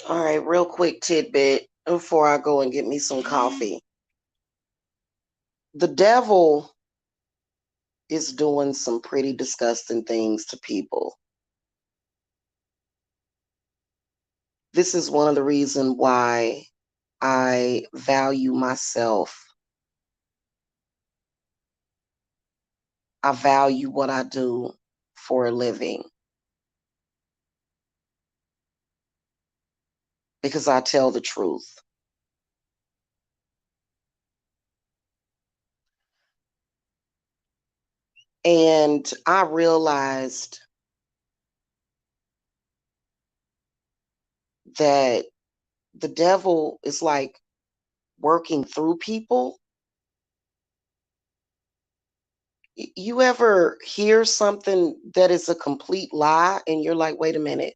All right, real quick tidbit before I go and get me some coffee. The devil is doing some pretty disgusting things to people. This is one of the reasons why I value myself. I value what I do for a living because I tell the truth. And I realized that the devil is like working through people. You ever hear something that is a complete lie and you're like, wait a minute,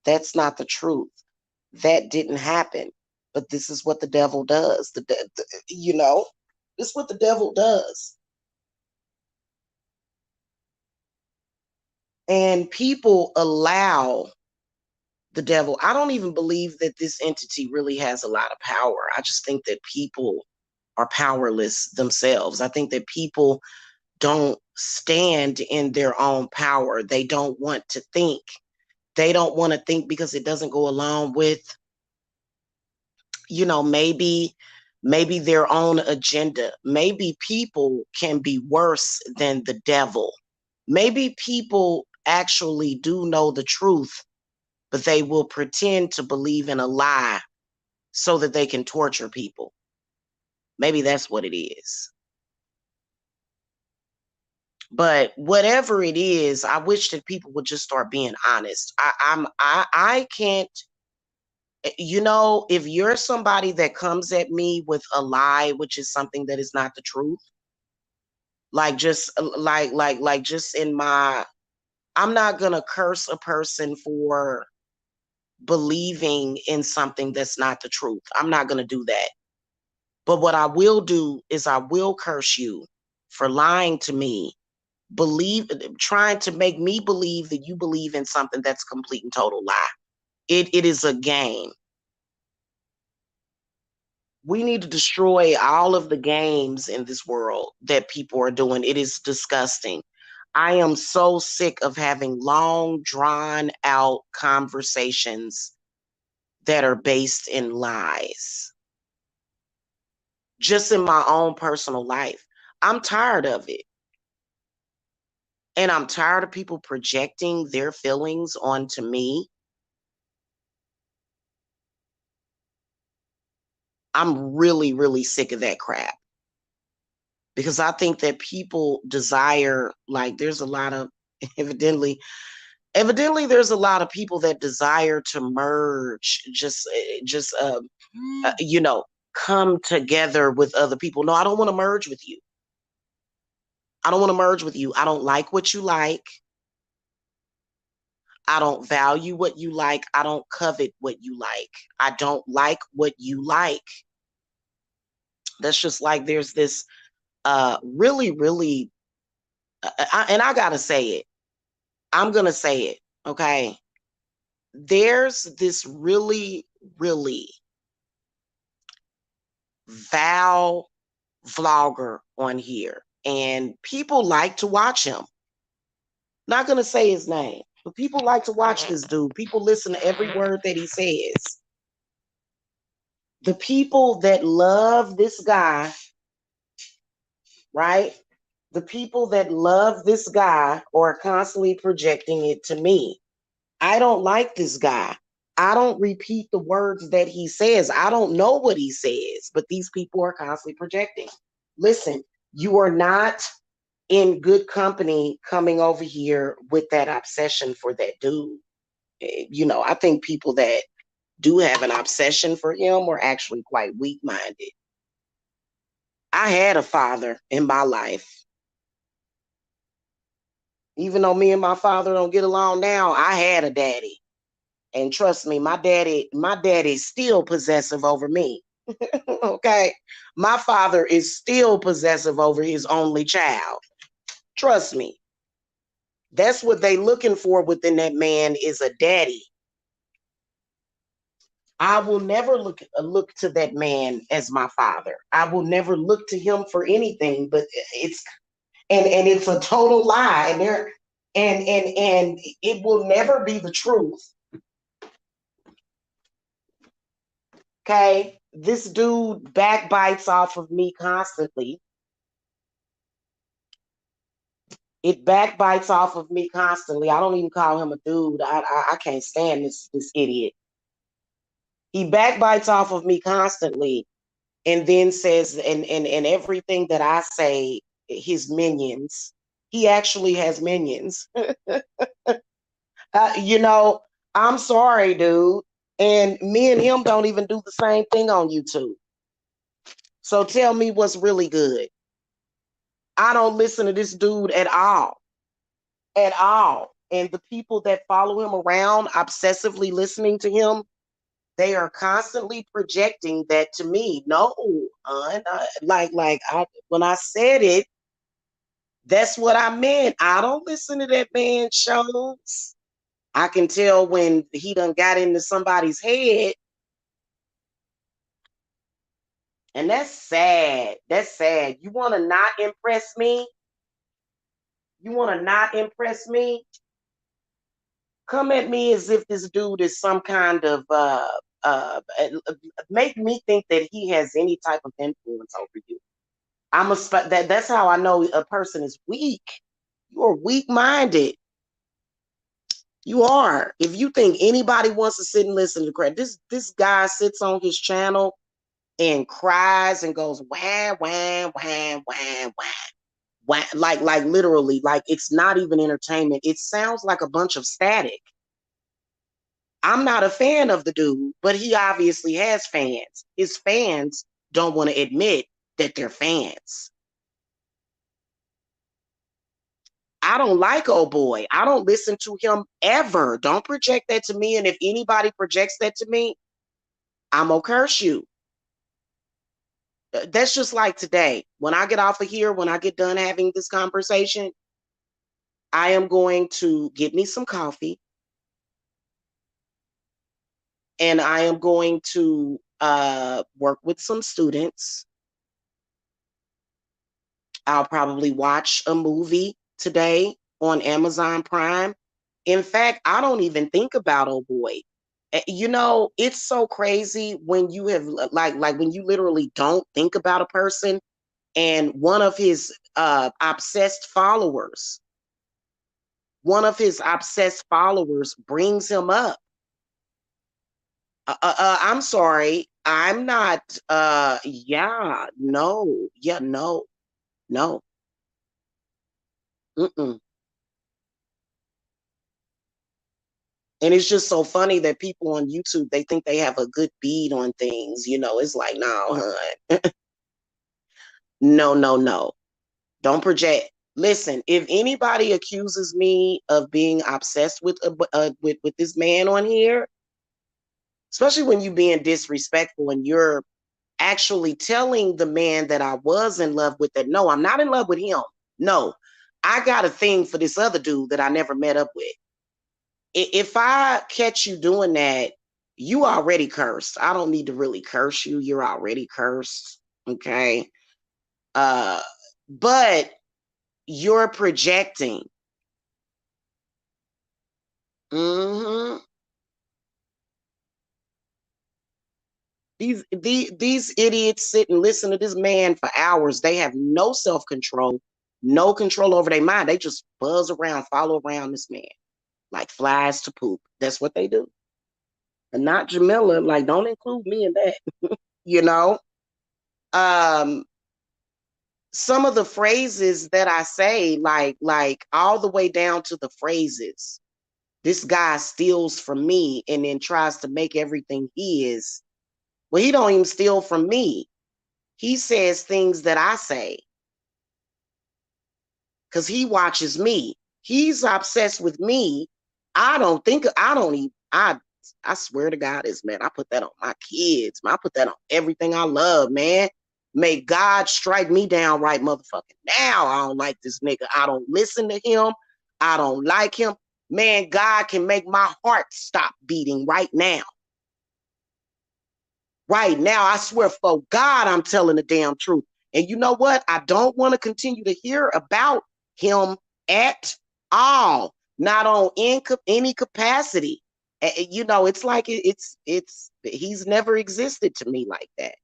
that's not the truth. That didn't happen. But this is what the devil does. This is what the devil does. And people allow the devil. I don't even believe that this entity really has a lot of power. I just think that people are powerless themselves. I think that people don't stand in their own power. They don't want to think. They don't want to think because it doesn't go along with, maybe their own agenda. Maybe people can be worse than the devil. Maybe people actually do know the truth, but they will pretend to believe in a lie so that they can torture people. Maybe that's what it is. But whatever it is, I wish that people would just start being honest. I can't, if you're somebody that comes at me with a lie, which is something that is not the truth, like just like just in my, I'm not gonna curse a person for believing in something that's not the truth. I'm not gonna do that. But what I will do is I will curse you for lying to me, trying to make me believe that you believe in something that's a complete and total lie. It is a game. We need to destroy all of the games in this world that people are doing. It is disgusting. I am so sick of having long, drawn out conversations that are based in lies. Just in my own personal life, I'm tired of it. And I'm tired of people projecting their feelings onto me. I'm really, really sick of that crap because I think that people desire, like, there's a lot of, evidently, there's a lot of people that desire to merge, you know, come together with other people. No, I don't want to merge with you. I don't want to merge with you. I don't like what you like. I don't value what you like. I don't covet what you like. I don't like what you like. That's just like there's this really, really, and I gotta say it. I'm gonna say it, okay? There's this really, really foul vlogger on here, and people like to watch him. Not gonna say his name, but people like to watch this dude. People listen to every word that he says. The people that love this guy, right? The people that love this guy are constantly projecting it to me. I don't like this guy. I don't repeat the words that he says. I don't know what he says, but these people are constantly projecting. Listen, you are not in good company coming over here with that obsession for that dude. I think people that do have an obsession for him are actually quite weak minded. I had a father in my life. Even though me and my father don't get along now, I had a daddy. And trust me, my daddy's still possessive over me. Okay. My father is still possessive over his only child. Trust me. That's what they looking for within that man is a daddy. I will never look to that man as my father. I will never look to him for anything. But it's and it's a total lie, and it will never be the truth. Okay, this dude backbites off of me constantly. It backbites off of me constantly. I don't even call him a dude. I can't stand this idiot. He backbites off of me constantly, and then says and everything that I say, his minions. He actually has minions. You know, I'm sorry, dude. And me and him don't even do the same thing on YouTube. So tell me what's really good. I don't listen to this dude at all. At all. And the people that follow him around, obsessively listening to him, they are constantly projecting that to me. No, when I said it, that's what I meant. I don't listen to that man's shows. I can tell when he done got into somebody's head. And that's sad. That's sad. You want to not impress me? You want to not impress me? Come at me as if this dude is some kind of uh, make me think that he has any type of influence over you. That's how I know a person is weak. You are weak-minded. You are. If you think anybody wants to sit and listen to crap, this guy sits on his channel and cries and goes wah wah wah wah wah wah, like literally, like it's not even entertainment. It sounds like a bunch of static. I'm not a fan of the dude, but he obviously has fans. His fans don't want to admit that they're fans. I don't like old boy. I don't listen to him ever. Don't project that to me. And if anybody projects that to me, I'm gonna curse you. That's just like today. When I get off of here, when I get done having this conversation, I am going to get me some coffee and I am going to work with some students. I'll probably watch a movie today on Amazon Prime. In fact, I don't even think about oh boy. You know, it's so crazy when you have like when you literally don't think about a person and one of his obsessed followers brings him up. I'm sorry. I'm not yeah, no. Yeah, no. No. Mm-mm. And it's just so funny that people on YouTube, they think they have a good bead on things. You know, it's like, no, hun. No, no, no. Don't project. Listen, if anybody accuses me of being obsessed with this man on here, especially when you being disrespectful and you're actually telling the man that I was in love with that no, I'm not in love with him. No, I got a thing for this other dude that I never met up with. If I catch you doing that, you already cursed. I don't need to really curse you. You're already cursed. Okay. Uh, but you're projecting. Mm-hmm. These idiots sit and listen to this man for hours. They have no self-control, no control over their mind. They just buzz around, follow around this man like flies to poop. That's what they do. And not Jamila. Like, don't include me in that. You know. Um, some of the phrases that I say, like all the way down to the phrases. This guy steals from me and then tries to make everything he is. Well, he don't even steal from me. He says things that I say because he watches me. He's obsessed with me. I don't even, I swear to God, this man, I put that on my kids. I put that on everything I love, man. May God strike me down right motherfucking now. I don't like this nigga. I don't listen to him. I don't like him. Man, God can make my heart stop beating right now. Right now, I swear for God, I'm telling the damn truth. And you know what? I don't want to continue to hear about him at all, not on any capacity. You know, it's like it's he's never existed to me like that.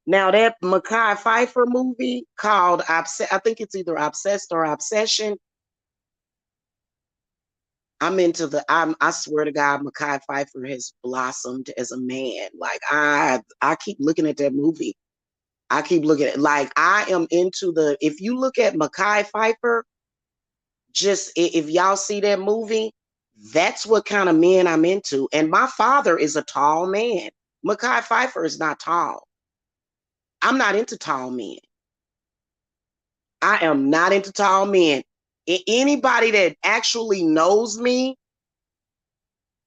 Now that Mekhi Phifer movie called I think it's either Obsessed or Obsession. I'm into I swear to God, Mekhi Phifer has blossomed as a man. Like I keep looking at that movie. I keep looking at like I am into the if you look at Mekhi Phifer, just if y'all see that movie, that's what kind of men I'm into. And my father is a tall man. Mekhi Phifer is not tall. I'm not into tall men. I am not into tall men. Anybody that actually knows me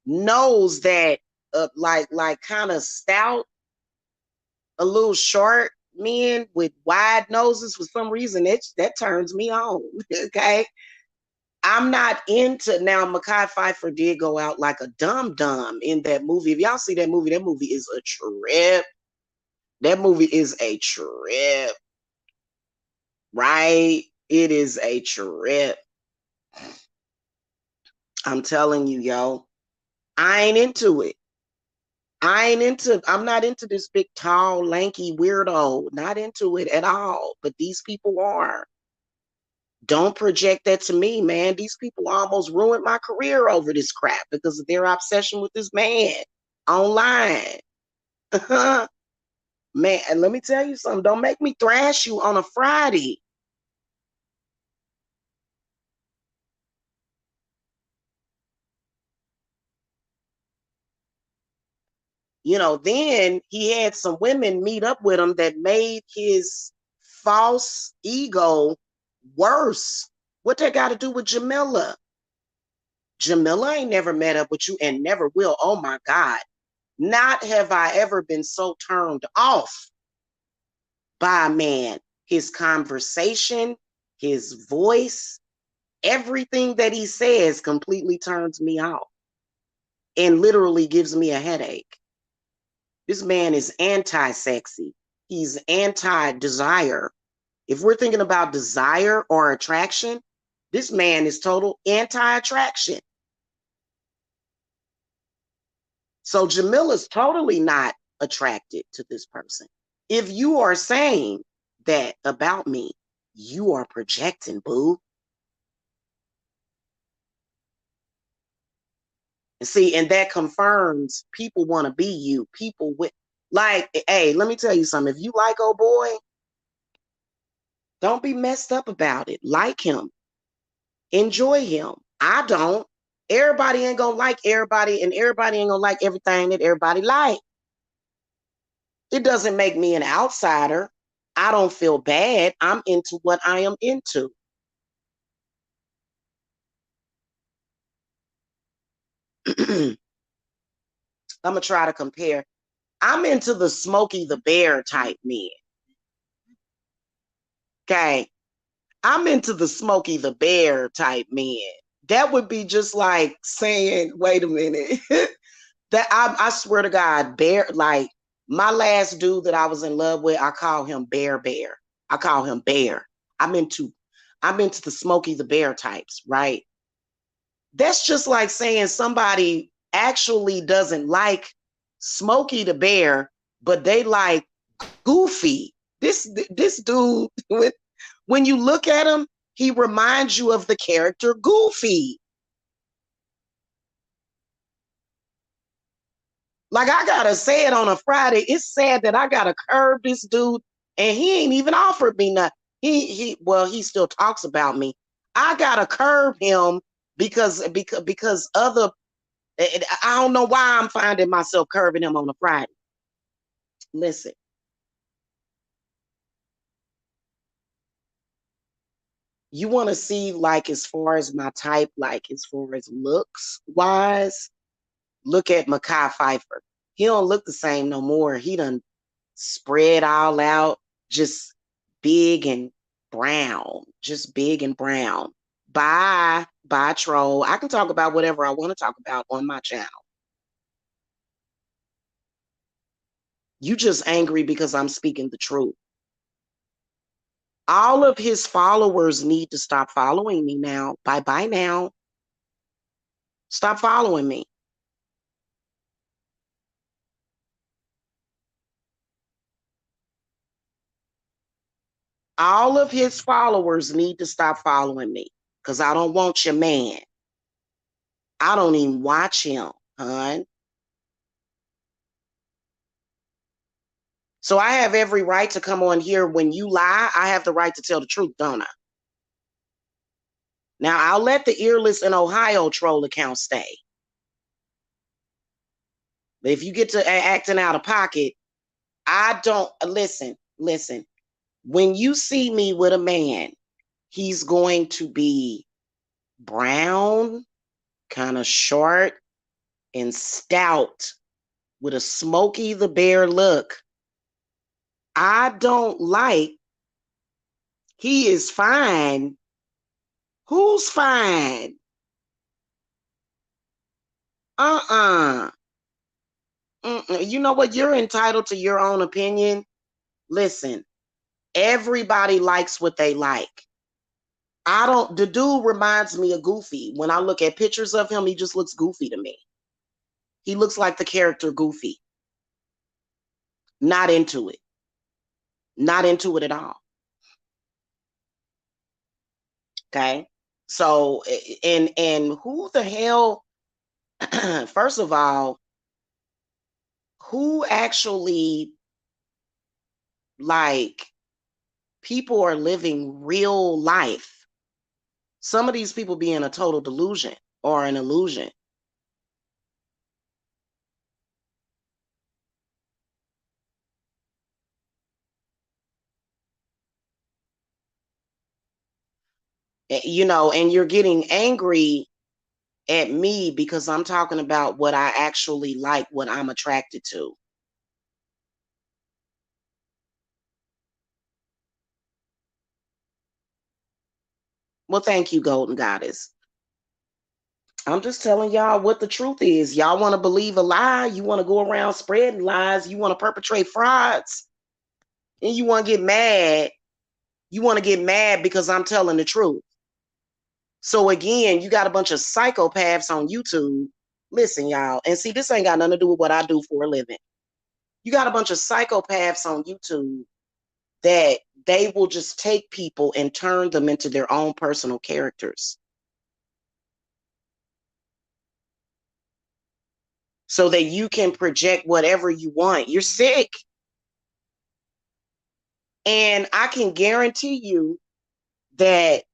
knows that like kind of stout, a little short men with wide noses for some reason that turns me on. Okay. I'm not into now. Mekhi Phifer did go out like a dum dum in that movie. If y'all see that movie is a trip. That movie is a trip, right? It is a trip. I'm telling you, yo. I ain't into it. I'm not into this big, tall, lanky weirdo. Not into it at all. But these people are. Don't project that to me, man. These people almost ruined my career over this crap because of their obsession with this man online. Man, and let me tell you something. Don't make me thrash you on a Friday. You know, then he had some women meet up with him that made his false ego worse. What that got to do with Jamila? Jamila ain't never met up with you and never will. Oh my God. Not have I ever been so turned off by a man. His conversation, his voice, everything that he says completely turns me off and literally gives me a headache. This man is anti-sexy. He's anti-desire. If we're thinking about desire or attraction, this man is total anti-attraction. So Jamila's totally not attracted to this person. If you are saying that about me, you are projecting, boo. And see, and that confirms people want to be you. People with like, hey, let me tell you something. If you like old boy, don't be messed up about it. Like him. Enjoy him. I don't. Everybody ain't gonna like everybody, and everybody ain't gonna like everything that everybody like. It doesn't make me an outsider. I don't feel bad. I'm into what I am into. I'm gonna try to compare. I'm into the Smokey the Bear type men. Okay. I'm into the Smokey the Bear type men. That would be just like saying, wait a minute. That I swear to God, Bear, like my last dude that I was in love with, I call him Bear Bear. I call him Bear. I'm into I'm into the Smokey the Bear types, right? That's just like saying somebody actually doesn't like Smokey the Bear, but they like Goofy. This dude, when you look at him, he reminds you of the character Goofy. Like I gotta say it on a Friday. It's sad that I gotta curb this dude, and he ain't even offered me nothing. He still talks about me. I gotta curb him because other I don't know why I'm finding myself curbing him on a Friday. Listen, you want to see like as far as my type, like as far as looks wise, look at Mekhi Phifer. He don't look the same no more. He done spread all out, just big and brown, just big and brown. Bye. Bye, troll. I can talk about whatever I want to talk about on my channel. You just angry because I'm speaking the truth. All of his followers need to stop following me now. Bye-bye now. Stop following me. All of his followers need to stop following me because I don't want your man. I don't even watch him, hon. So I have every right to come on here. When you lie, I have the right to tell the truth, don't I? Now, I'll let the earless in Ohio troll account stay. But if you get to acting out of pocket, I don't, listen. When you see me with a man, he's going to be brown, kind of short, and stout with a Smokey the Bear look. I don't like, he is fine. Who's fine? Uh-uh. You know what? You're entitled to your own opinion. Listen, everybody likes what they like. The dude reminds me of Goofy. When I look at pictures of him, he just looks goofy to me. He looks like the character Goofy. Not into it. Not into it at all. Okay. So, and who the hell, first of all, who actually, like, people are living real life. Some of these people be in a total delusion or an illusion. You know, and you're getting angry at me because I'm talking about what I actually like, what I'm attracted to. Well, thank you, Golden Goddess. I'm just telling y'all what the truth is. Y'all want to believe a lie? You want to go around spreading lies? You want to perpetrate frauds? And you want to get mad? You want to get mad because I'm telling the truth. So again, you got a bunch of psychopaths on YouTube. Listen, y'all, and see, this ain't got nothing to do with what I do for a living. You got a bunch of psychopaths on YouTube that they will just take people and turn them into their own personal characters so that you can project whatever you want. You're sick. And I can guarantee you that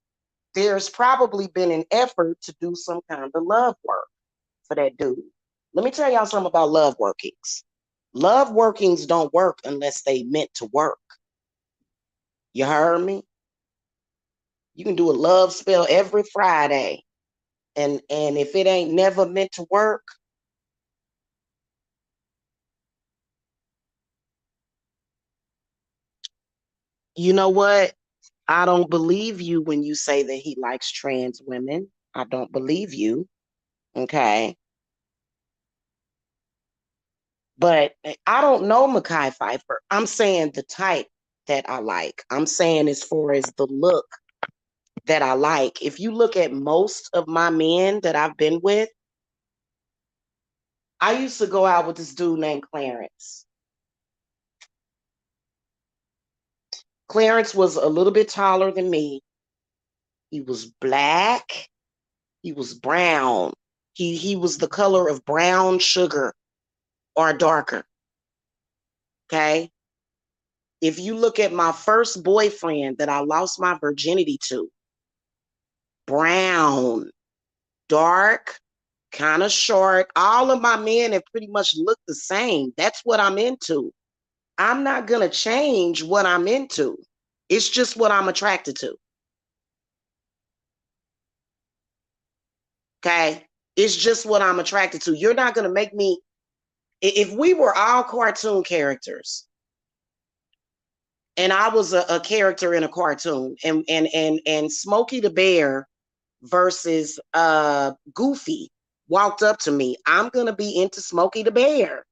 there's probably been an effort to do some kind of love work for that dude. Let me tell y'all something about love workings. Love workings don't work unless they meant to work. You heard me? You can do a love spell every Friday. And if it ain't never meant to work, you know what? I don't believe you when you say that he likes trans women. I don't believe you. Okay. But I don't know Mekhi Phifer. I'm saying the type that I like. I'm saying as far as the look that I like. If you look at most of my men that I've been with, I used to go out with this dude named Clarence. Clarence was a little bit taller than me. He was black. He was brown. He was the color of brown sugar or darker. Okay. If you look at my first boyfriend that I lost my virginity to, brown, dark, kind of short. All of my men have pretty much looked the same. That's what I'm into. I'm not going to change what I'm into. It's just what I'm attracted to. Okay. It's just what I'm attracted to. You're not going to make me, if we were all cartoon characters and I was a character in a cartoon and Smokey the Bear versus Goofy walked up to me, I'm gonna be into Smokey the Bear.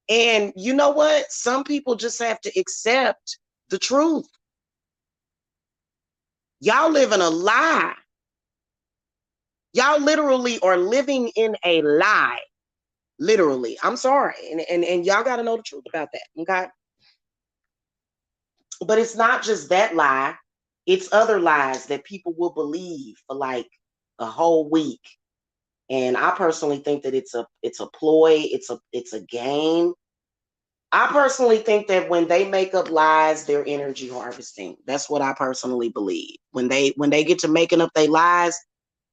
And you know what? Some people just have to accept the truth. Y'all live in a lie. Y'all literally are living in a lie. Literally. I'm sorry. And y'all got to know the truth about that. Okay. But it's not just that lie, it's other lies that people will believe for like a whole week. And I personally think that it's a ploy, it's a game. I personally think that when they make up lies, they're energy harvesting. That's what I personally believe. When they get to making up their lies,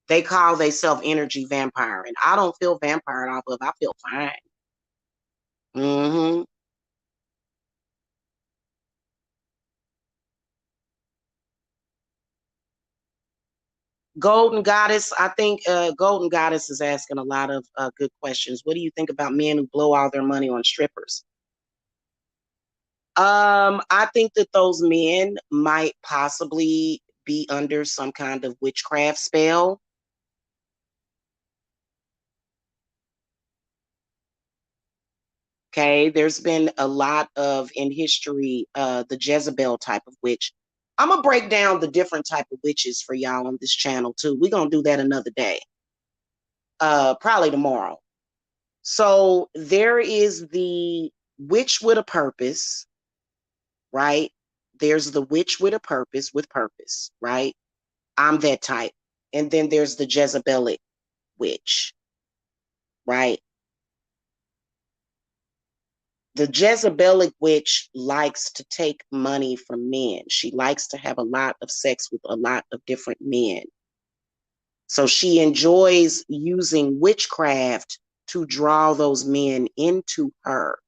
they call themselves energy vampire. And I don't feel vampired off of, I feel fine. Mm-hmm. Golden Goddess, I think Golden Goddess is asking a lot of good questions. What do you think about men who blow all their money on strippers? I think that those men might possibly be under some kind of witchcraft spell. Okay, there's been a lot of in history, the Jezebel type of witch. I'm gonna break down the different type of witches for y'all on this channel too. We're gonna do that another day, probably tomorrow. So there is the witch with a purpose, right? There's the witch with purpose, right? I'm that type. And then there's the Jezebelic witch, right? The Jezebelic witch likes to take money from men. She likes to have a lot of sex with a lot of different men. So she enjoys using witchcraft to draw those men into her.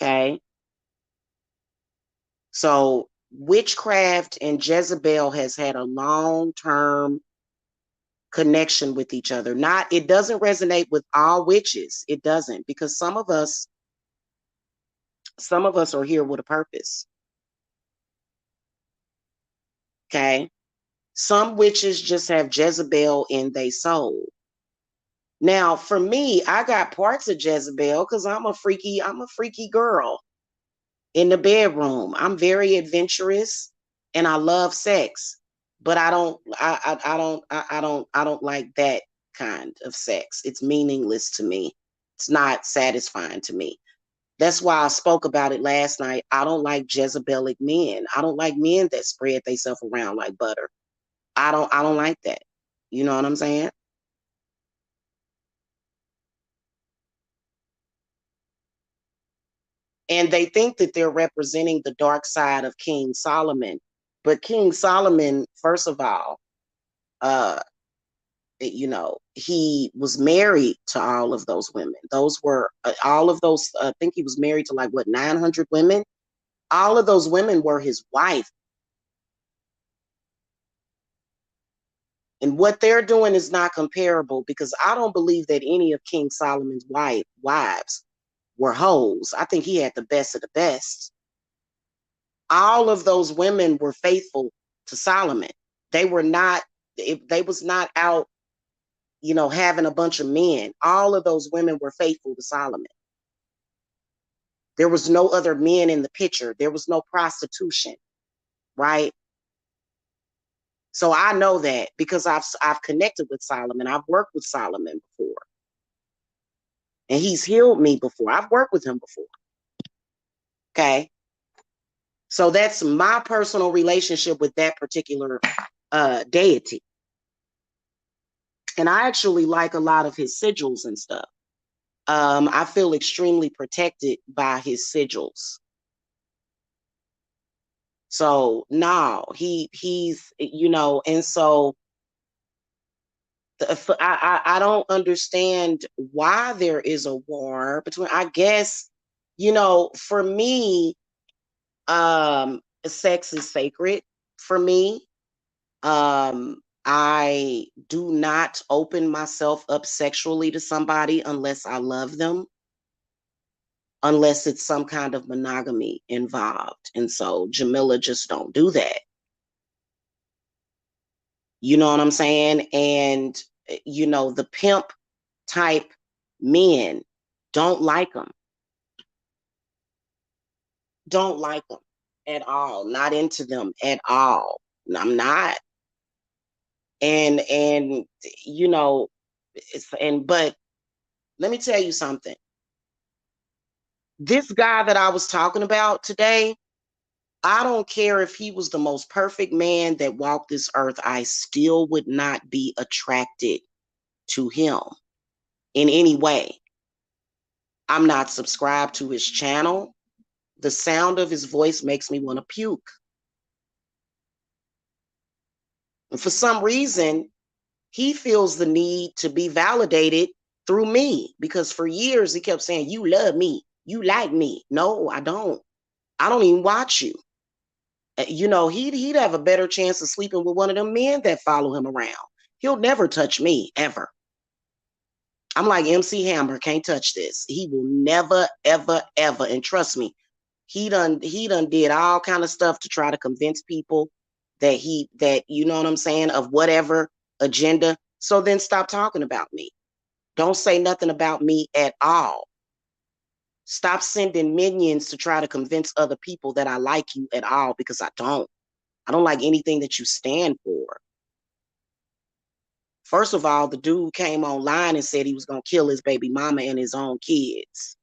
Okay. So witchcraft and Jezebel has had a long-term connection with each other. Not, it doesn't resonate with all witches. It doesn't, because some of us are here with a purpose. Okay. Some witches just have Jezebel in their soul. Now, for me, I got parts of Jezebel because I'm a freaky girl in the bedroom. I'm very adventurous and I love sex, but I don't like that kind of sex. It's meaningless to me. It's not satisfying to me. That's why I spoke about it last night. I don't like Jezebelic men. I don't like men that spread themselves around like butter. I don't like that. You know what I'm saying? And they think that they're representing the dark side of King Solomon. But King Solomon, first of all, uh, he was married to all of those women. Those were all of those. I think he was married to like what 900 women. All of those women were his wife. And what they're doing is not comparable because I don't believe that any of King Solomon's wives were hoes. I think he had the best of the best. All of those women were faithful to Solomon. They were not, they was not out, having a bunch of men. All of those women were faithful to Solomon. There was no other men in the picture. There was no prostitution, right? So I know that because I've connected with Solomon. I've worked with Solomon before. And he's healed me before. I've worked with him before. Okay. So that's my personal relationship with that particular deity. And I actually like a lot of his sigils and stuff. I feel extremely protected by his sigils. So no, and so I don't understand why there is a war between. I guess for me, sex is sacred for me. I do not open myself up sexually to somebody unless I love them. unless it's some kind of monogamy involved. And so Jamila just don't do that. You know what I'm saying? And, the pimp type men don't like them. Don't like them at all. Not into them at all. I'm not. And you know, but let me tell you something. This guy that I was talking about today, I don't care if he was the most perfect man that walked this earth, I still would not be attracted to him in any way. I'm not subscribed to his channel. The sound of his voice makes me want to puke. And for some reason, he feels the need to be validated through me because for years he kept saying, "You love me. You like me." No, I don't. I don't even watch you. He'd have a better chance of sleeping with one of them men that follow him around. He'll never touch me ever. I'm like MC Hammer, can't touch this. He will never, ever, ever. And trust me, he done did all kind of stuff to try to convince people that you know what I'm saying, of whatever agenda. So then stop talking about me. Don't say nothing about me at all. Stop sending minions to try to convince other people that I like you at all, because I don't. I don't like anything that you stand for. First of all, the dude came online and said he was gonna kill his baby mama and his own kids.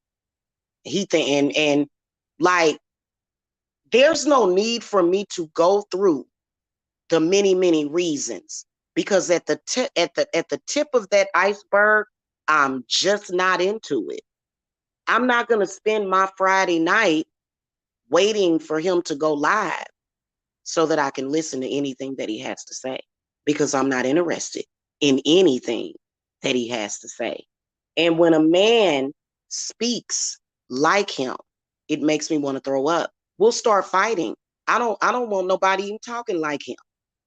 And like, there's no need for me to go through the many reasons, because at the tip of that iceberg, I'm just not into it. I'm not gonna spend my Friday night waiting for him to go live so that I can listen to anything that he has to say, because I'm not interested in anything that he has to say. And when a man speaks like him, it makes me want to throw up. We'll start fighting. I don't want nobody even talking like him.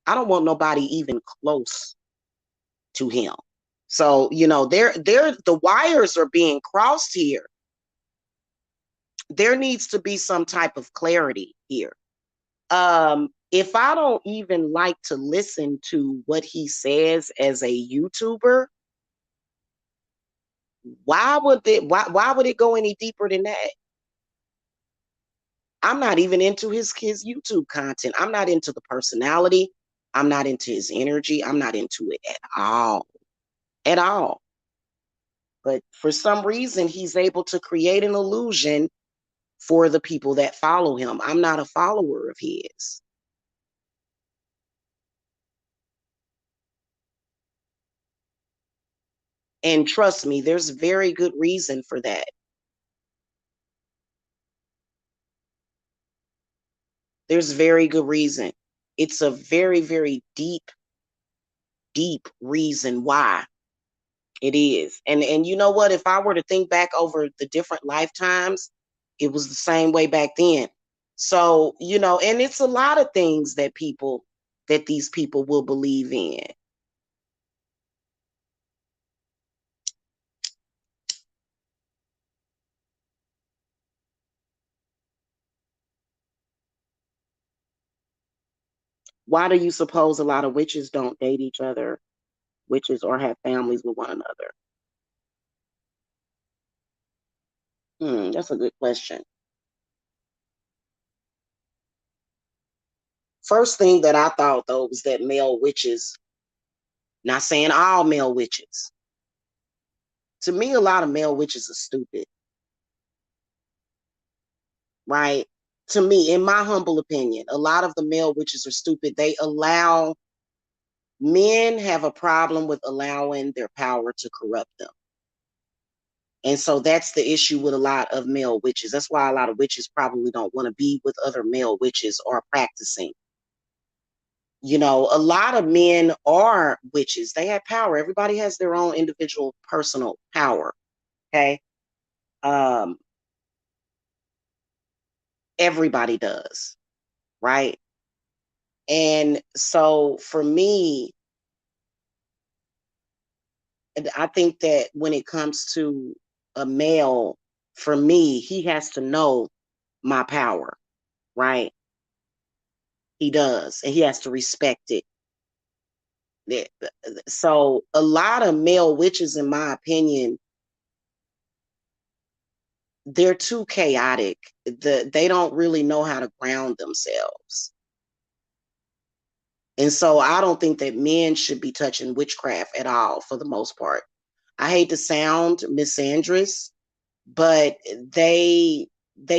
I don't want nobody even close to him. So, the wires are being crossed here. There needs to be some type of clarity here. If I don't even like to listen to what he says as a YouTuber, why would it go any deeper than that? I'm not even into his YouTube content. I'm not into the personality. I'm not into his energy. I'm not into it at all. At all. But for some reason, he's able to create an illusion for the people that follow him. I'm not a follower of his. And trust me, there's very good reason for that. There's very good reason. It's a very, very deep reason why it is. And you know what? If I were to think back over the different lifetimes, it was the same way back then. So, and it's a lot of things that these people will believe in. Why do you suppose a lot of witches don't date each other, witches, or have families with one another? That's a good question. First thing that I thought, though, was that male witches, not saying all male witches, to me, a lot of male witches are stupid, right? To me, in my humble opinion, a lot of the male witches are stupid. Men have a problem with allowing their power to corrupt them. And so that's the issue with a lot of male witches. That's why a lot of witches probably don't want to be with other male witches or practicing. A lot of men are witches. They have power. Everybody has their own individual personal power. Okay. Um, everybody does. Right. And so for me, I think that when it comes to a male for me, he has to know my power, right? He does, and he has to respect it. So a lot of male witches, in my opinion, they're too chaotic. They don't really know how to ground themselves. And so I don't think that men should be touching witchcraft at all for the most part. I hate to sound misandrous, but they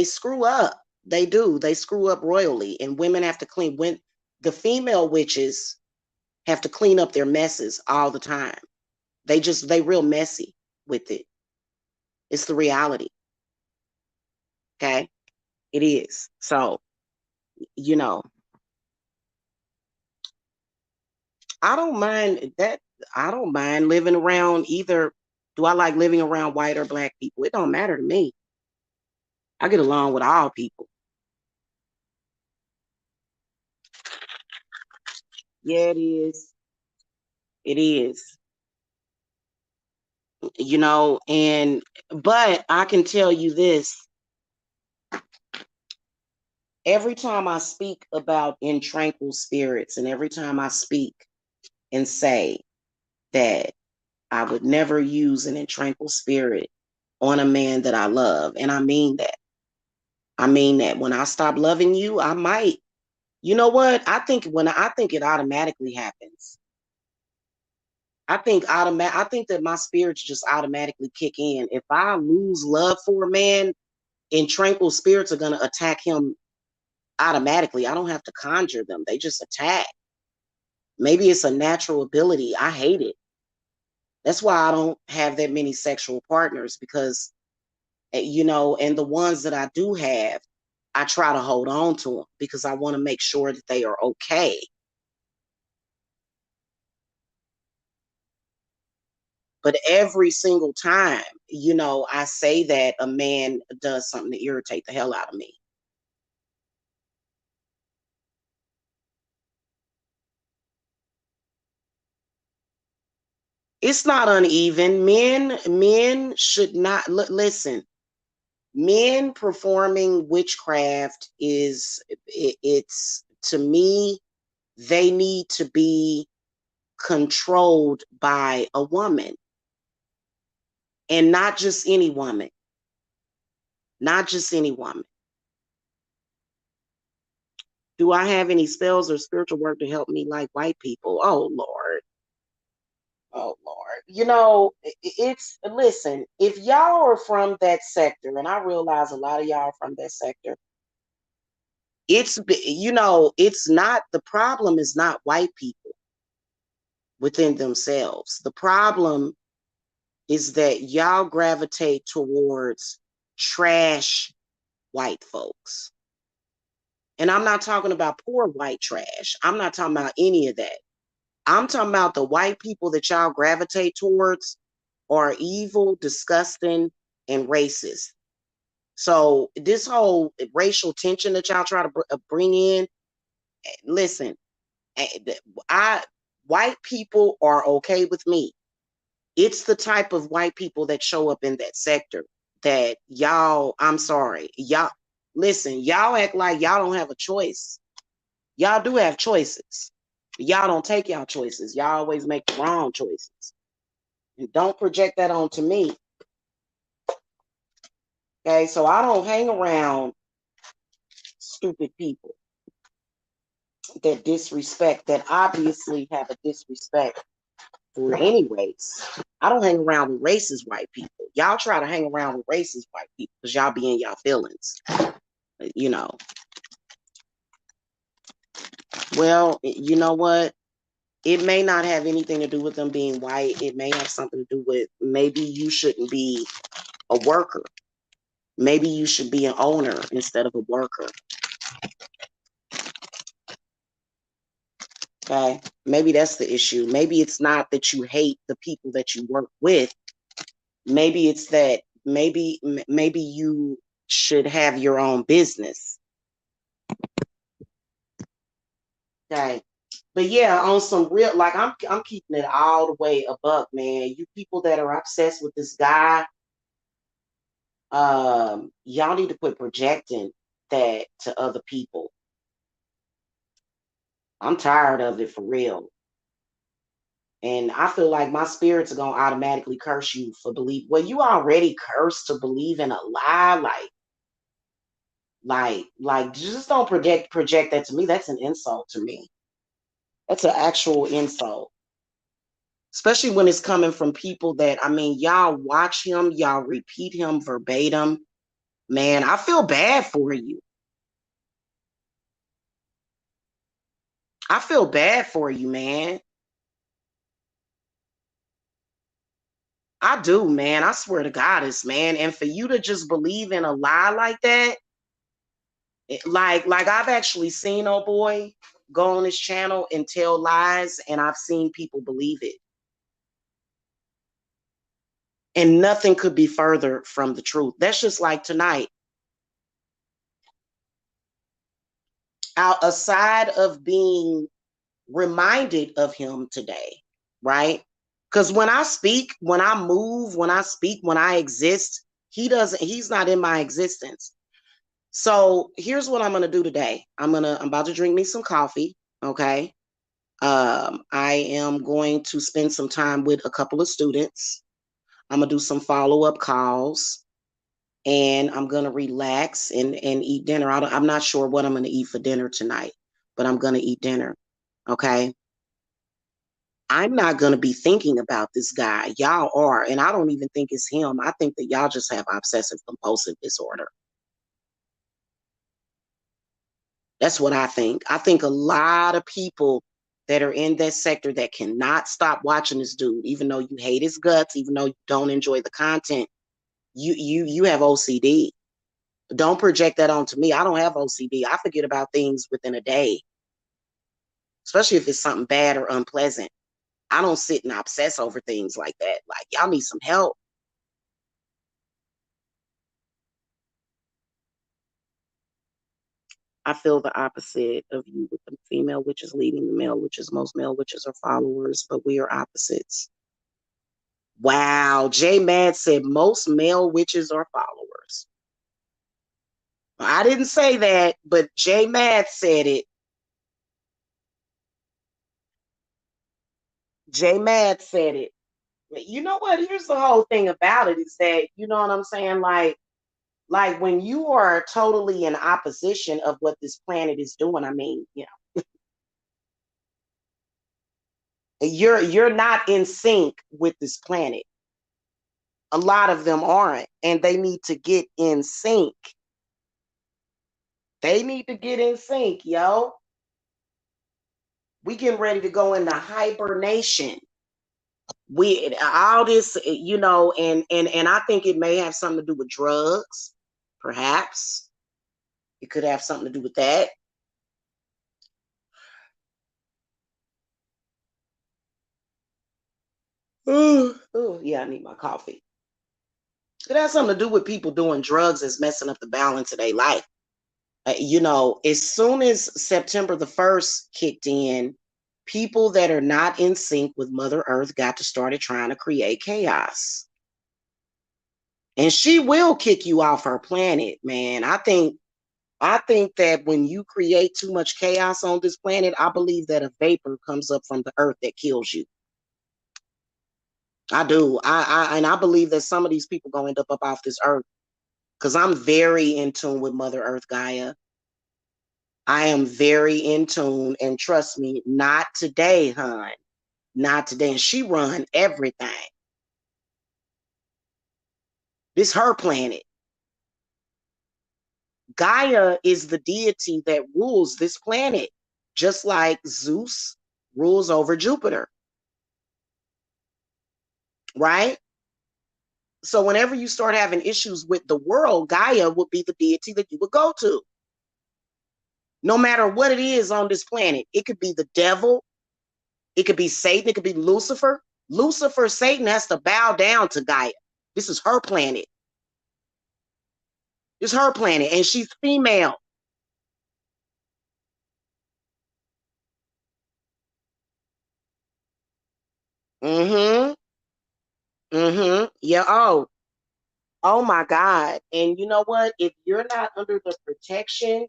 screw up. They do. They screw up royally, and women have to clean. When the female witches have to clean up their messes all the time. They real messy with it. It's the reality. Okay, it is. So you know, I don't mind that. I don't mind living around either. Do I like living around white or black people? It don't matter to me. I get along with all people. Yeah, it is. It is. And but I can tell you this, every time I speak about in tranquil spirits, and every time I speak and say that I would never use an in tranquil spirit on a man that I love, and I mean that. I mean that when I stop loving you, I might. You know what? I think it automatically happens. I think that my spirits just automatically kick in. If I lose love for a man, in tranquil spirits are gonna attack him automatically. I don't have to conjure them. They just attack. Maybe it's a natural ability. I hate it. That's why I don't have that many sexual partners because, and the ones that I do have, I try to hold on to them because I want to make sure that they are okay. But every single time, I say that a man does something to irritate the hell out of me. It's not uneven. Men should not listen. Men performing witchcraft it's to me, they need to be controlled by a woman, and not just any woman, not just any woman. Do I have any spells or spiritual work to help me like white people? Oh Lord. Oh Lord. It's listen, if y'all are from that sector, and I realize a lot of y'all are from that sector, it's not, the problem is not white people within themselves. The problem is that y'all gravitate towards trash white folks. And I'm not talking about poor white trash. I'm not talking about any of that. I'm talking about the white people that y'all gravitate towards are evil, disgusting, and racist. So this whole racial tension that y'all try to bring in, listen, I white people are okay with me. It's the type of white people that show up in that sector that y'all, I'm sorry, y'all, listen, y'all act like y'all don't have a choice. Y'all do have choices. Y'all don't take y'all choices. Y'all always make the wrong choices. And don't project that onto me. Okay, so I don't hang around stupid people that disrespect, that obviously have a disrespect for any race. I don't hang around with racist white people. Y'all try to hang around with racist white people because y'all be in y'all feelings. You know. Well, you know what? It may not have anything to do with them being white. It may have something to do with maybe you shouldn't be a worker. Maybe you should be an owner instead of a worker. Okay. Maybe that's the issue. Maybe it's not that you hate the people that you work with. Maybe it's that maybe you should have your own business. Okay. But yeah, on some real, like I'm keeping it all the way a buck, man. You people that are obsessed with this guy, Y'all need to quit projecting that to other people. I'm tired of it for real. And I feel like my spirits are gonna automatically curse you for believe. Well, you already cursed to believe in a lie. Like, just don't project that to me. That's an insult to me. That's an actual insult. Especially when it's coming from people that, I mean, y'all watch him, y'all repeat him verbatim. Man, I feel bad for you. I feel bad for you, man. I do, man. I swear to God, it's man. And for you to just believe in a lie like that, like I've actually seen oh boy go on his channel and tell lies, and I've seen people believe it. And nothing could be further from the truth. That's just like tonight. Out aside of being reminded of him today, right? Because when I speak, when I move, when I speak, when I exist, he's not in my existence. So here's what I'm gonna do today. I'm about to drink me some coffee. Okay. I am going to spend some time with a couple of students. I'm gonna do some follow-up calls, and I'm gonna relax and eat dinner. I'm not sure what I'm gonna eat for dinner tonight, but I'm gonna eat dinner. Okay. I'm not going to be thinking about this guy. Y'all are. And I don't even think it's him. I think that y'all just have obsessive compulsive disorder. That's what I think. I think a lot of people that are in that sector that cannot stop watching this dude, even though you hate his guts, even though you don't enjoy the content, you have OCD. Don't project that onto me. I don't have OCD. I forget about things within a day, especially if it's something bad or unpleasant. I don't sit and obsess over things like that. Like, y'all need some help. I feel the opposite of you with the female witches leading the male witches. Most male witches are followers, but we are opposites. Wow. J Mad said most male witches are followers. I didn't say that, but J Mad said it. J Mad said it. You know what? Here's the whole thing about it is that, you know what I'm saying? Like when you are totally in opposition of what this planet is doing, I mean, you're not in sync with this planet. A lot of them aren't, and they need to get in sync. They need to get in sync, yo. We getting ready to go into hibernation. We all this, and I think it may have something to do with drugs, perhaps. It could have something to do with that. Oh, yeah, I need my coffee. It has something to do with people doing drugs that's messing up the balance of their life. As soon as September the 1st kicked in, people that are not in sync with Mother Earth got to started trying to create chaos. And she will kick you off her planet, man. I think that when you create too much chaos on this planet, I believe that a vapor comes up from the earth that kills you. I do. I believe that some of these people gonna end up off this earth because I'm very in tune with Mother Earth Gaia. I am very in tune, and trust me, not today, hon. Not today. And she run everything. This her planet. Gaia is the deity that rules this planet, just like Zeus rules over Jupiter, right? So whenever you start having issues with the world, Gaia would be the deity that you would go to. No matter what it is on this planet, it could be the devil, it could be Satan, it could be Lucifer. Lucifer, Satan has to bow down to Gaia. This is her planet. It's her planet, and she's female. Mm-hmm. Mm-hmm. Yeah. Oh, Oh my God. And you know what? If you're not under the protection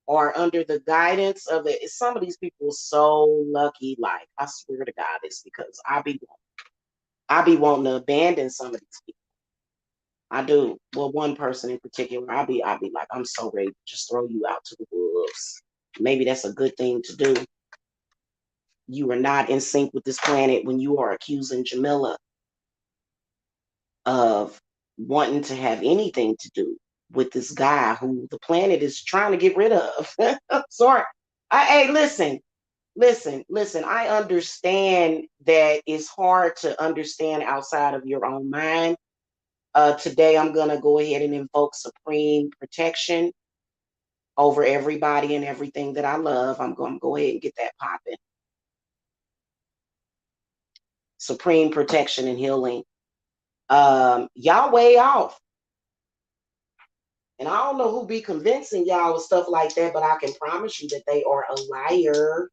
or under the guidance of it, some of these people are so lucky. Like, I swear to God, it's because I be wanting to abandon some of these people. I do. Well, one person in particular, I be like, I'm so ready to just throw you out to the wolves. Maybe that's a good thing to do. You are not in sync with this planet when you are accusing Jamila of wanting to have anything to do with this guy who the planet is trying to get rid of. Sorry. Hey, listen. I understand that it's hard to understand outside of your own mind. Today, I'm going to go ahead and invoke supreme protection over everybody and everything that I love. I'm going to go ahead and get that popping. Supreme protection and healing. Y'all way off. And I don't know who be convincing y'all with stuff like that, but I can promise you that they are a liar.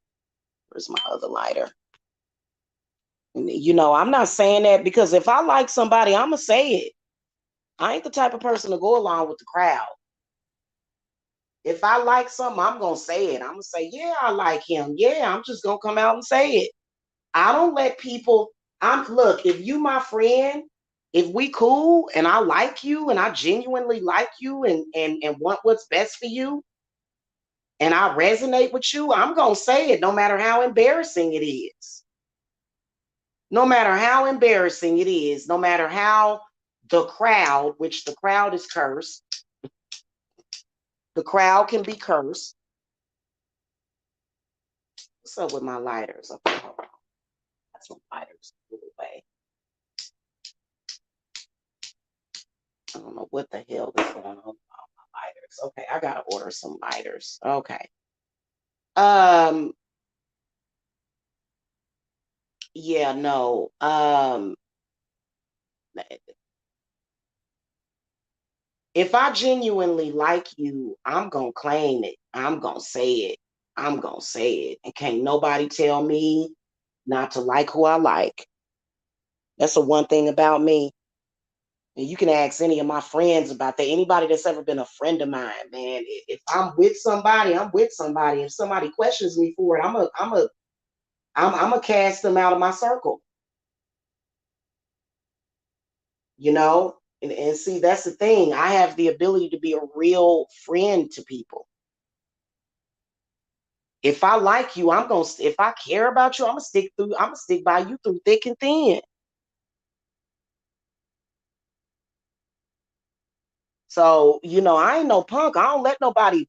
Where's my other lighter? And, I'm not saying that because if I like somebody, I'm going to say it. I ain't the type of person to go along with the crowd. If I like something, I'm going to say it. I'm going to say, yeah, I like him. Yeah, I'm just going to come out and say it. I don't let people, look, if you my friend, if we cool and I like you and I genuinely like you and want what's best for you and I resonate with you, I'm going to say it no matter how embarrassing it is. No matter how embarrassing it is, no matter how the crowd, which the crowd is cursed, the crowd can be cursed. What's up with my lighters? Okay, hold on. That's some lighters away. I don't know what the hell is going on with my lighters. Okay, I gotta order some lighters. Okay. Um, yeah, no. If I genuinely like you, I'm gonna claim it. I'm gonna say it. I'm gonna say it. And can't nobody tell me not to like who I like. That's the one thing about me. And you can ask any of my friends about that. Anybody that's ever been a friend of mine, man. If I'm with somebody, I'm with somebody. If somebody questions me for it, I'm a cast them out of my circle. And see, that's the thing. I have the ability to be a real friend to people. If I like you, if I care about you, I'm gonna stick by you through thick and thin. So, I ain't no punk. I don't let nobody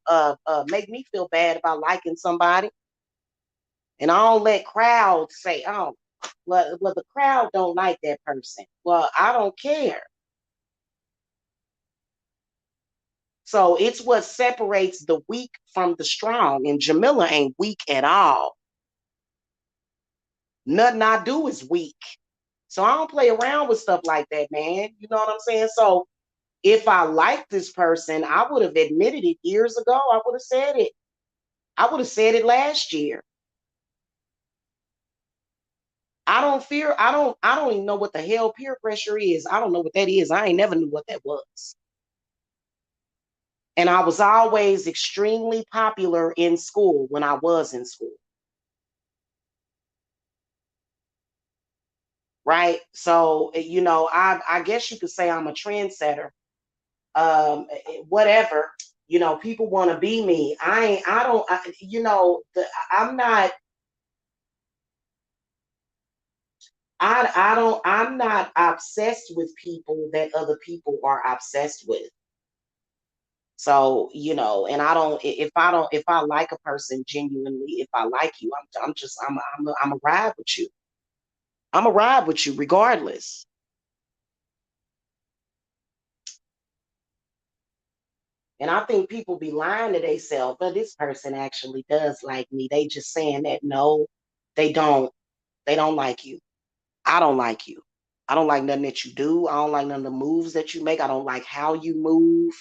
make me feel bad about liking somebody. And I don't let crowds say, oh, well, the crowd don't like that person. Well, I don't care. So it's what separates the weak from the strong. And Jamila ain't weak at all. Nothing I do is weak. So I don't play around with stuff like that, man. You know what I'm saying? So if I like this person, I would have admitted it years ago. I would have said it. I would have said it last year. I don't even know what the hell peer pressure is. I don't know what that is. I ain't never knew what that was. And I was always extremely popular in school when I was in school. Right. So, I guess you could say I'm a trendsetter. Whatever, people want to be me. I don't, I'm not, I'm not obsessed with people that other people are obsessed with. So, and I don't, if I like a person genuinely, if I like you, I'm a ride with you. I'm a ride with you regardless. And I think people be lying to themselves, but this person actually does like me. They just saying that no, they don't. They don't like you. I don't like you. I don't like nothing that you do. I don't like none of the moves that you make. I don't like how you move.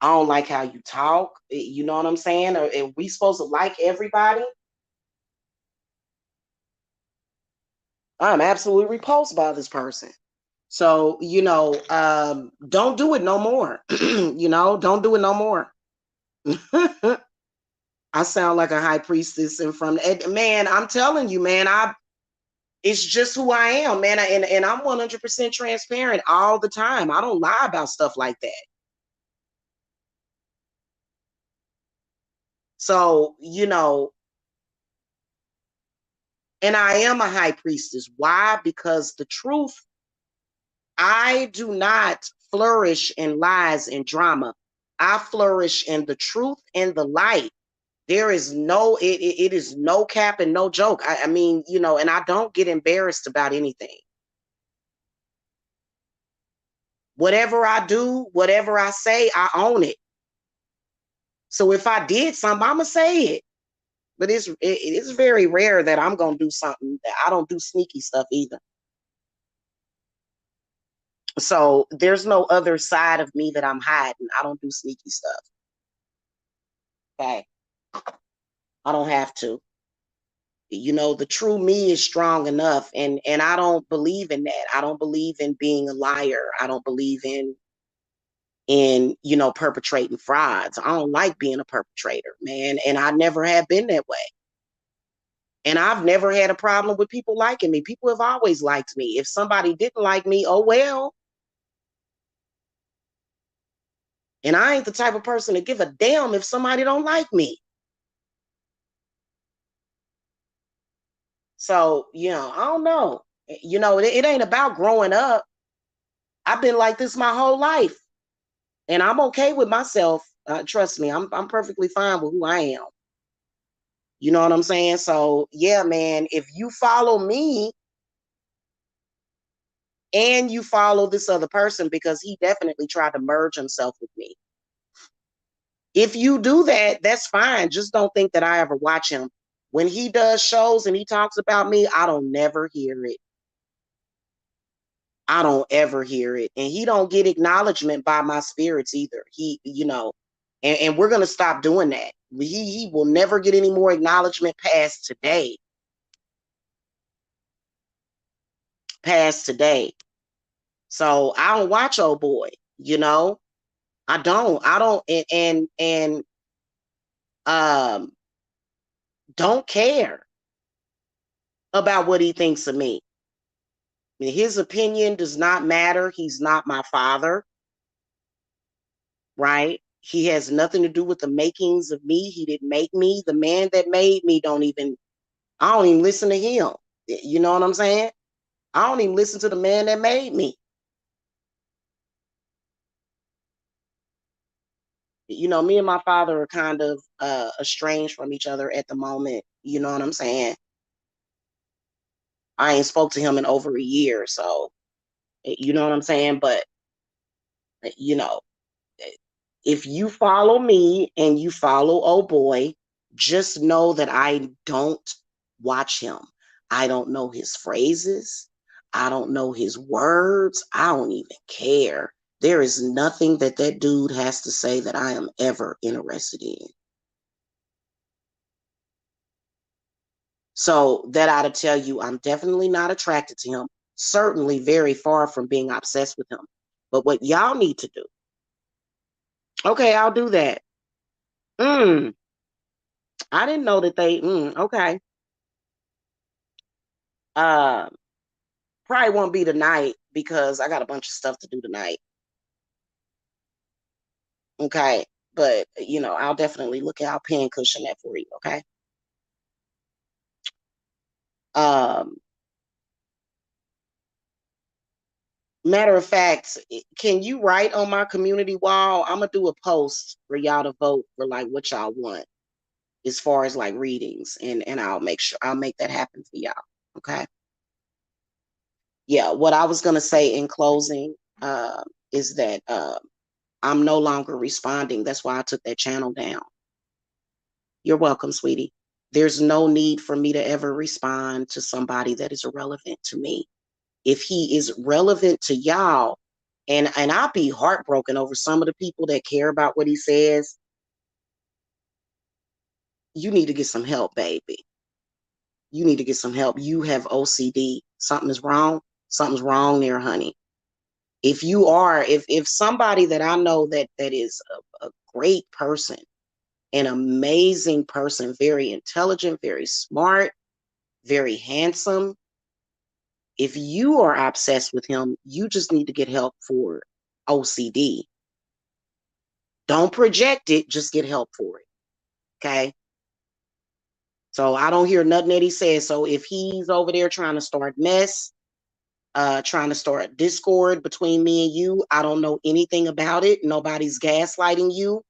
I don't like how you talk. You know what I'm saying? Are we supposed to like everybody? I'm absolutely repulsed by this person. So, don't do it no more. Don't do it no more. I sound like a high priestess in front of, man, I'm telling you, man, it's just who I am, man. And I'm 100% transparent all the time. I don't lie about stuff like that. So, and I am a high priestess. Why? Because the truth, I do not flourish in lies and drama. I flourish in the truth and the light. There is it is no cap and no joke. I mean, and I don't get embarrassed about anything. Whatever I do, whatever I say, I own it. So if I did something, I'm gonna say it. But it's very rare that I'm gonna do something that I don't do sneaky stuff either. So there's no other side of me that I'm hiding. I don't do sneaky stuff. Okay. I don't have to. The true me is strong enough, and I don't believe in that. I don't believe in being a liar. I don't believe in perpetrating frauds. I don't like being a perpetrator, man, and I never have been that way. And I've never had a problem with people liking me. People have always liked me. If somebody didn't like me, oh well. And I ain't the type of person to give a damn if somebody don't like me. So, I don't know. It ain't about growing up. I've been like this my whole life. And I'm okay with myself. Trust me, I'm perfectly fine with who I am. You know what I'm saying? So, yeah, man, if you follow me and you follow this other person, because he definitely tried to merge himself with me. If you do that, that's fine. Just don't think that I ever watch him. When he does shows and he talks about me, I don't never hear it. I don't ever hear it. And he don't get acknowledgement by my spirits either. And we're gonna stop doing that. He will never get any more acknowledgement past today. Past today. So I don't watch old boy, I don't and um don't care about what he thinks of me. I mean, his opinion does not matter. He's not my father, right? He has nothing to do with the makings of me. He didn't make me. The man that made me I don't even listen to him. You know what I'm saying? I don't even listen to the man that made me. Me and my father are kind of estranged from each other at the moment. You know what I'm saying? I ain't spoke to him in over a year, so you know what I'm saying? But you know, if you follow me and you follow oh boy, just know that I don't watch him. I don't know his phrases. I don't know his words. I don't even care. There is nothing that dude has to say that I am ever interested in. So that ought to tell you I'm definitely not attracted to him. Certainly very far from being obsessed with him. But what y'all need to do, okay, I'll do that. I didn't know that okay. Uh, Probably won't be tonight because I got a bunch of stuff to do tonight. Okay. But, I'll definitely I'll pin cushion that for you. Okay. Um, Matter of fact, can you write on my community wall? I'm going to do a post for y'all to vote for like what y'all want as far as like readings, and I'll make that happen for y'all. Okay. Yeah. What I was going to say in closing, is that, I'm no longer responding. That's why I took that channel down. You're welcome, sweetie. There's no need for me to ever respond to somebody that is irrelevant to me. If he is relevant to y'all, and I'll be heartbroken over some of the people that care about what he says, you need to get some help, baby. You need to get some help. You have OCD. Something is wrong. Something's wrong there, honey. If you are, if somebody that I know that is a great person, an amazing person, very intelligent, very smart, very handsome, if you are obsessed with him, you just need to get help for OCD. Don't project it, just get help for it. Okay. So I don't hear nothing that he says. So if he's over there trying to start mess, trying to start discord between me and you, I don't know anything about it. Nobody's gaslighting you.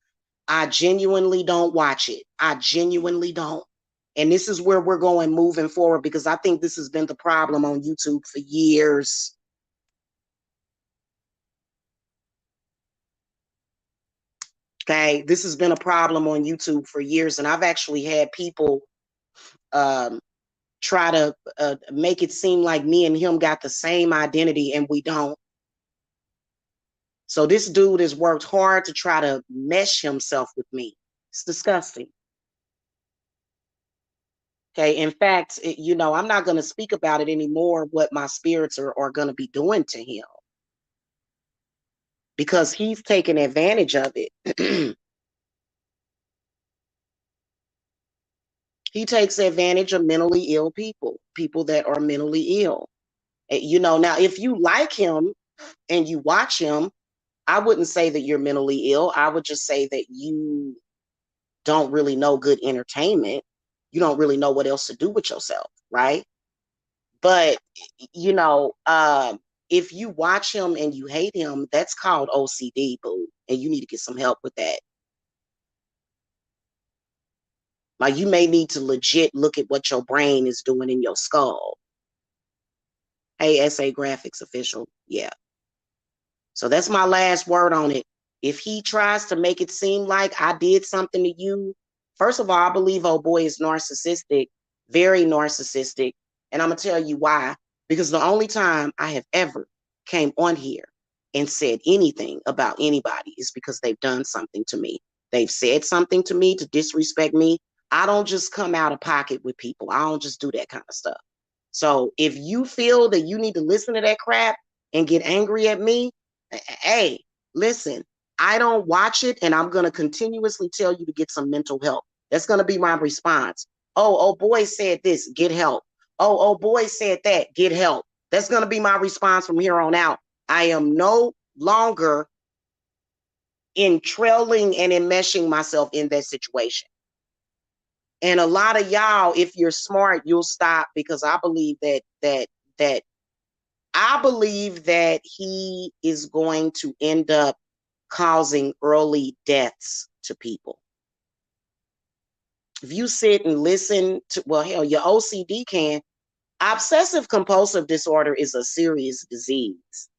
I genuinely don't watch it. I genuinely don't. And this is where we're going moving forward, because I think this has been the problem on YouTube for years. Okay, this has been a problem on YouTube for years, and I've actually had people um, try to make it seem like me and him got the same identity, and we don't. So this dude has worked hard to try to mesh himself with me. It's disgusting. Okay, in fact, I'm not going to speak about it anymore, what my spirits are going to be doing to him, because he's taking advantage of it. He takes advantage of mentally ill people, people that are mentally ill. Now if you like him and you watch him, I wouldn't say that you're mentally ill. I would just say that you don't really know good entertainment. You don't really know what else to do with yourself, right? But if you watch him and you hate him, that's called OCD, boo, and you need to get some help with that. Like, you may need to legit look at what your brain is doing in your skull. Hey, SA Graphics official, yeah. So that's my last word on it. If he tries to make it seem like I did something to you, first of all, I believe old boy is narcissistic, very narcissistic. And I'm going to tell you why. Because the only time I have ever came on here and said anything about anybody is because they've done something to me. They've said something to me to disrespect me. I don't just come out of pocket with people. I don't just do that kind of stuff. So if you feel that you need to listen to that crap and get angry at me, hey, listen, I don't watch it, and I'm going to continuously tell you to get some mental help. That's going to be my response. Oh boy said this, get help. Oh boy said that, get help. That's going to be my response from here on out. I am no longer trailing and enmeshing myself in that situation. And a lot of y'all, if you're smart, you'll stop, because I believe that I believe that he is going to end up causing early deaths to people. If you sit and listen to, well, hell, your OCD can. Obsessive compulsive disorder is a serious disease.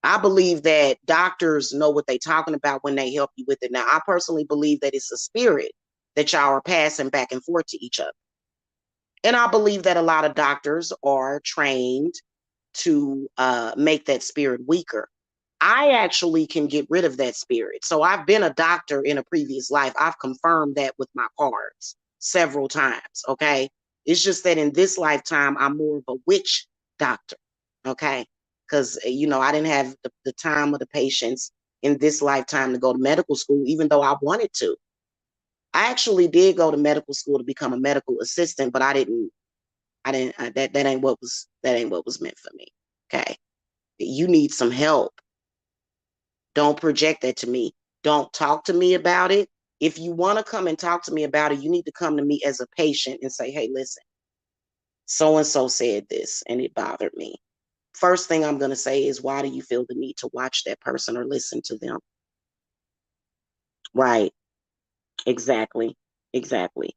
I believe that doctors know what they're talking about when they help you with it. Now, I personally believe that it's a spirit that y'all are passing back and forth to each other. And I believe that a lot of doctors are trained to make that spirit weaker. I actually can get rid of that spirit. So I've been a doctor in a previous life. I've confirmed that with my cards several times. Okay. It's just that in this lifetime, I'm more of a witch doctor. Okay. Because, I didn't have the time or the patience in this lifetime to go to medical school, even though I wanted to. I actually did go to medical school to become a medical assistant, but that ain't what was meant for me. Okay. You need some help. Don't project that to me. Don't talk to me about it. If you want to come and talk to me about it, you need to come to me as a patient and say, hey, listen, so-and-so said this and it bothered me. First thing I'm going to say is, why do you feel the need to watch that person or listen to them? Right. Exactly. Exactly.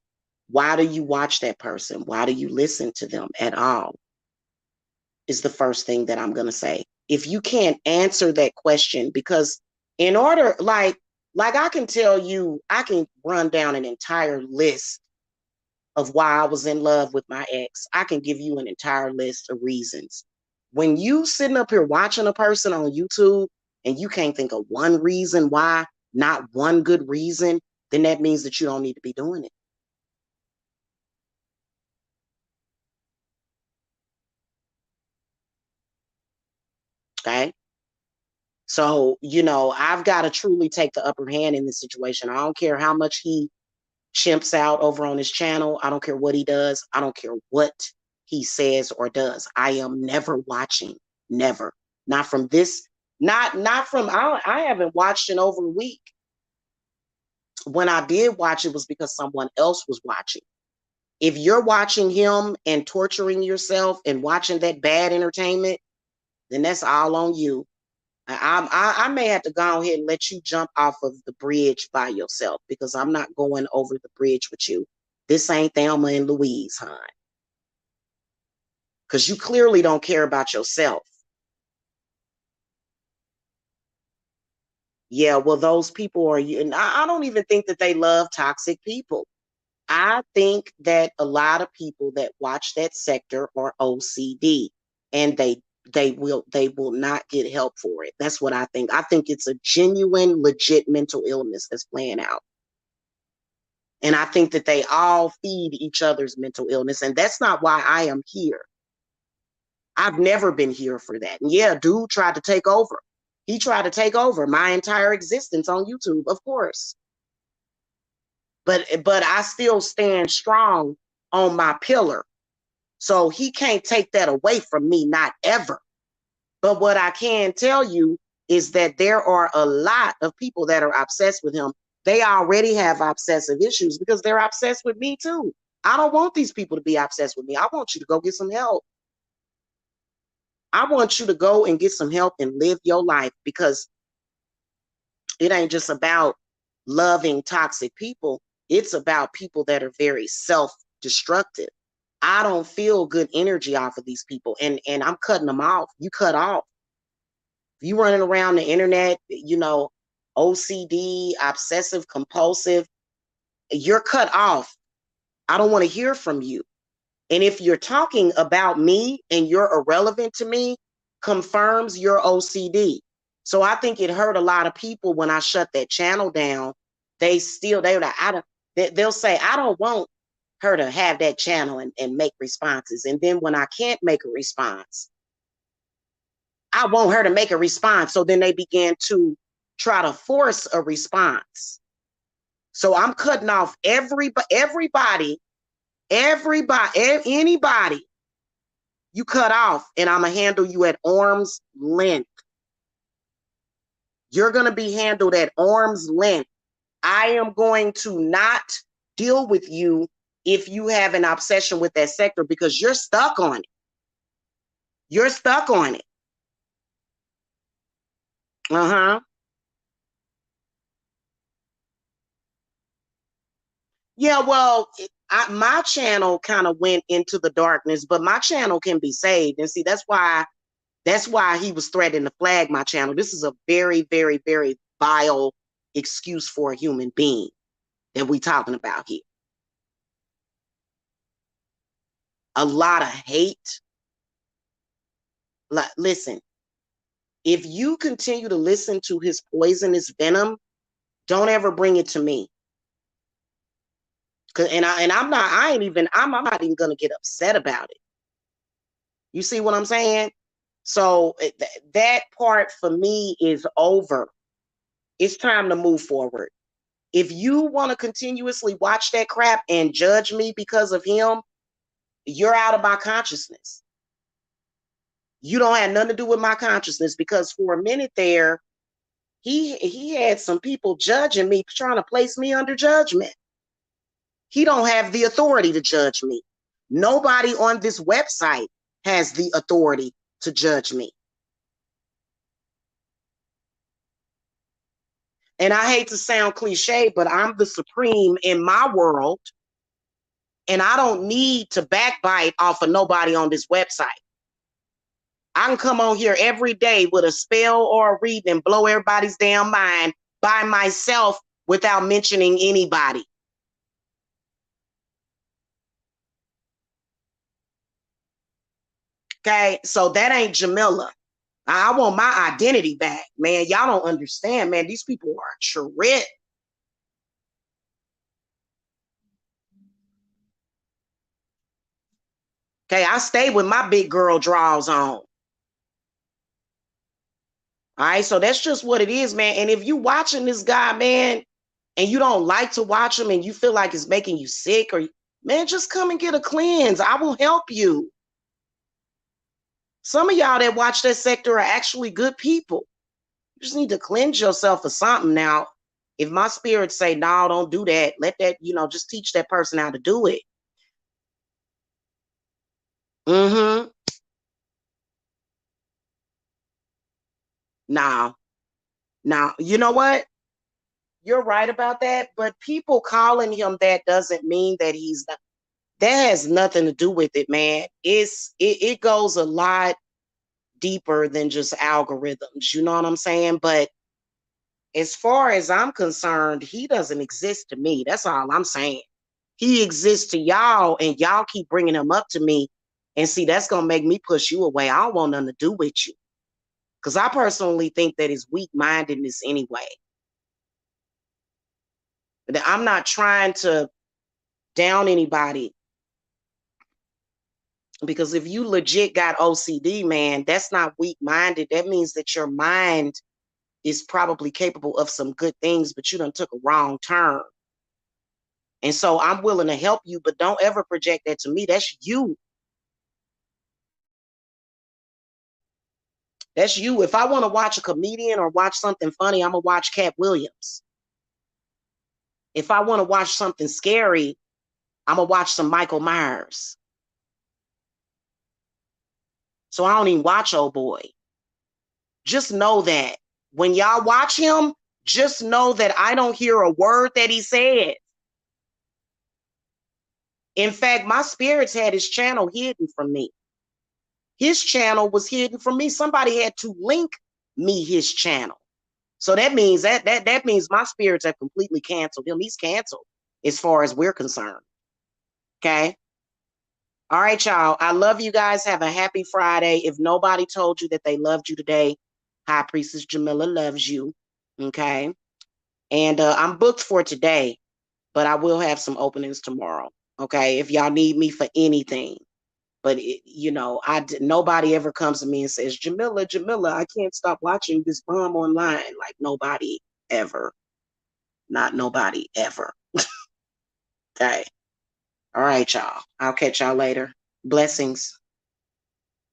Why do you watch that person? Why do you listen to them at all? Is the first thing that I'm going to say. If you can't answer that question, because in order, like I can tell you, I can run down an entire list of why I was in love with my ex. I can give you an entire list of reasons. When you sitting up here watching a person on YouTube and you can't think of one reason why, not one good reason, then that means that you don't need to be doing it. Okay. So, I've got to truly take the upper hand in this situation. I don't care how much he chimps out over on his channel. I don't care what he does. I don't care what he says or does. I am never watching. Never. Not from this. Not from. I haven't watched in over a week. When I did watch, it was because someone else was watching. If you're watching him and torturing yourself and watching that bad entertainment, then that's all on you. I may have to go ahead and let you jump off of the bridge by yourself, because I'm not going over the bridge with you. This ain't Thelma and Louise, hon. Because you clearly don't care about yourself. Yeah, well, those people are you. And I don't even think that they love toxic people. I think that a lot of people that watch that sector are OCD, and they will not get help for it. That's what I think. I think it's a genuine, legit mental illness that's playing out. And I think that they all feed each other's mental illness. And that's not why I am here. I've never been here for that. And yeah, dude tried to take over. He tried to take over my entire existence on YouTube, of course. But I still stand strong on my pillar. So he can't take that away from me, not ever. But what I can tell you is that there are a lot of people that are obsessed with him. They already have obsessive issues because they're obsessed with me too. I don't want these people to be obsessed with me. I want you to go get some help. I want you to go and get some help and live your life, because it ain't just about loving toxic people. It's about people that are very self-destructive. I don't feel good energy off of these people, and I'm cutting them off. You cut off. If you running around the internet, OCD, obsessive compulsive, you're cut off. I don't want to hear from you. And if you're talking about me and you're irrelevant to me, confirms your OCD. So I think it hurt a lot of people when I shut that channel down. They'll say, I don't want her to have that channel and make responses. And then when I can't make a response, I want her to make a response. So then they began to try to force a response. So I'm cutting off everybody, anybody you cut off, and I'm going to handle you at arm's length. You're going to be handled at arm's length. I am going to not deal with you if you have an obsession with that sector, because you're stuck on it. You're stuck on it. Uh-huh. Yeah, well, my channel kind of went into the darkness, but my channel can be saved. And see, that's why he was threatening to flag my channel. This is a very, very, very vile excuse for a human being that we talking about here. A lot of hate. Listen, if you continue to listen to his poisonous venom, don't ever bring it to me. I'm not even gonna get upset about it. You see what I'm saying? So that part for me is over. It's time to move forward. If you want to continuously watch that crap and judge me because of him, you're out of my consciousness. You don't have nothing to do with my consciousness, because for a minute there, he had some people judging me, trying to place me under judgment. He don't have the authority to judge me. Nobody on this website has the authority to judge me. And I hate to sound cliche, but I'm the supreme in my world, and I don't need to backbite off of nobody on this website. I can come on here every day with a spell or a reading and blow everybody's damn mind by myself without mentioning anybody. Okay, so that ain't Jamila. I want my identity back, man. Y'all don't understand, man. These people are trick. Okay, I stay with my big girl draws on. All right, so that's just what it is, man. And if you watching this guy, man, and you don't like to watch him and you feel like it's making you sick, or man, just come and get a cleanse. I will help you. Some of y'all that watch that sector are actually good people. You just need to cleanse yourself of something. Now, if my spirits say, no, don't do that, let that, just teach that person how to do it. Mm-hmm. Now, you know what? You're right about that, but people calling him that doesn't mean that he's not. That has nothing to do with it, man. It goes a lot deeper than just algorithms. You know what I'm saying? But as far as I'm concerned, he doesn't exist to me. That's all I'm saying. He exists to y'all, and y'all keep bringing him up to me. And see, that's going to make me push you away. I don't want nothing to do with you. Because I personally think that it's weak-mindedness anyway. But I'm not trying to down anybody. Because if you legit got OCD, man, that's not weak-minded. That means that your mind is probably capable of some good things, but you done took a wrong turn. And so I'm willing to help you, but don't ever project that to me. That's you. That's you. If I want to watch a comedian or watch something funny, I'm going to watch Cat Williams. If I want to watch something scary, I'm going to watch some Michael Myers. So I don't even watch Old Boy. Just know that when y'all watch him, just know that I don't hear a word that he said. In fact, my spirits had his channel hidden from me. His channel was hidden from me. Somebody had to link me his channel. So that means that means my spirits have completely canceled him. He's canceled as far as we're concerned. Okay. All right, y'all. I love you guys. Have a happy Friday. If nobody told you that they loved you today, High Priestess Jamila loves you. Okay. And I'm booked for today, but I will have some openings tomorrow. Okay. If y'all need me for anything. But nobody ever comes to me and says, Jamila, I can't stop watching this bomb online. Like nobody ever. Not nobody ever. Okay. All right, y'all. I'll catch y'all later. Blessings.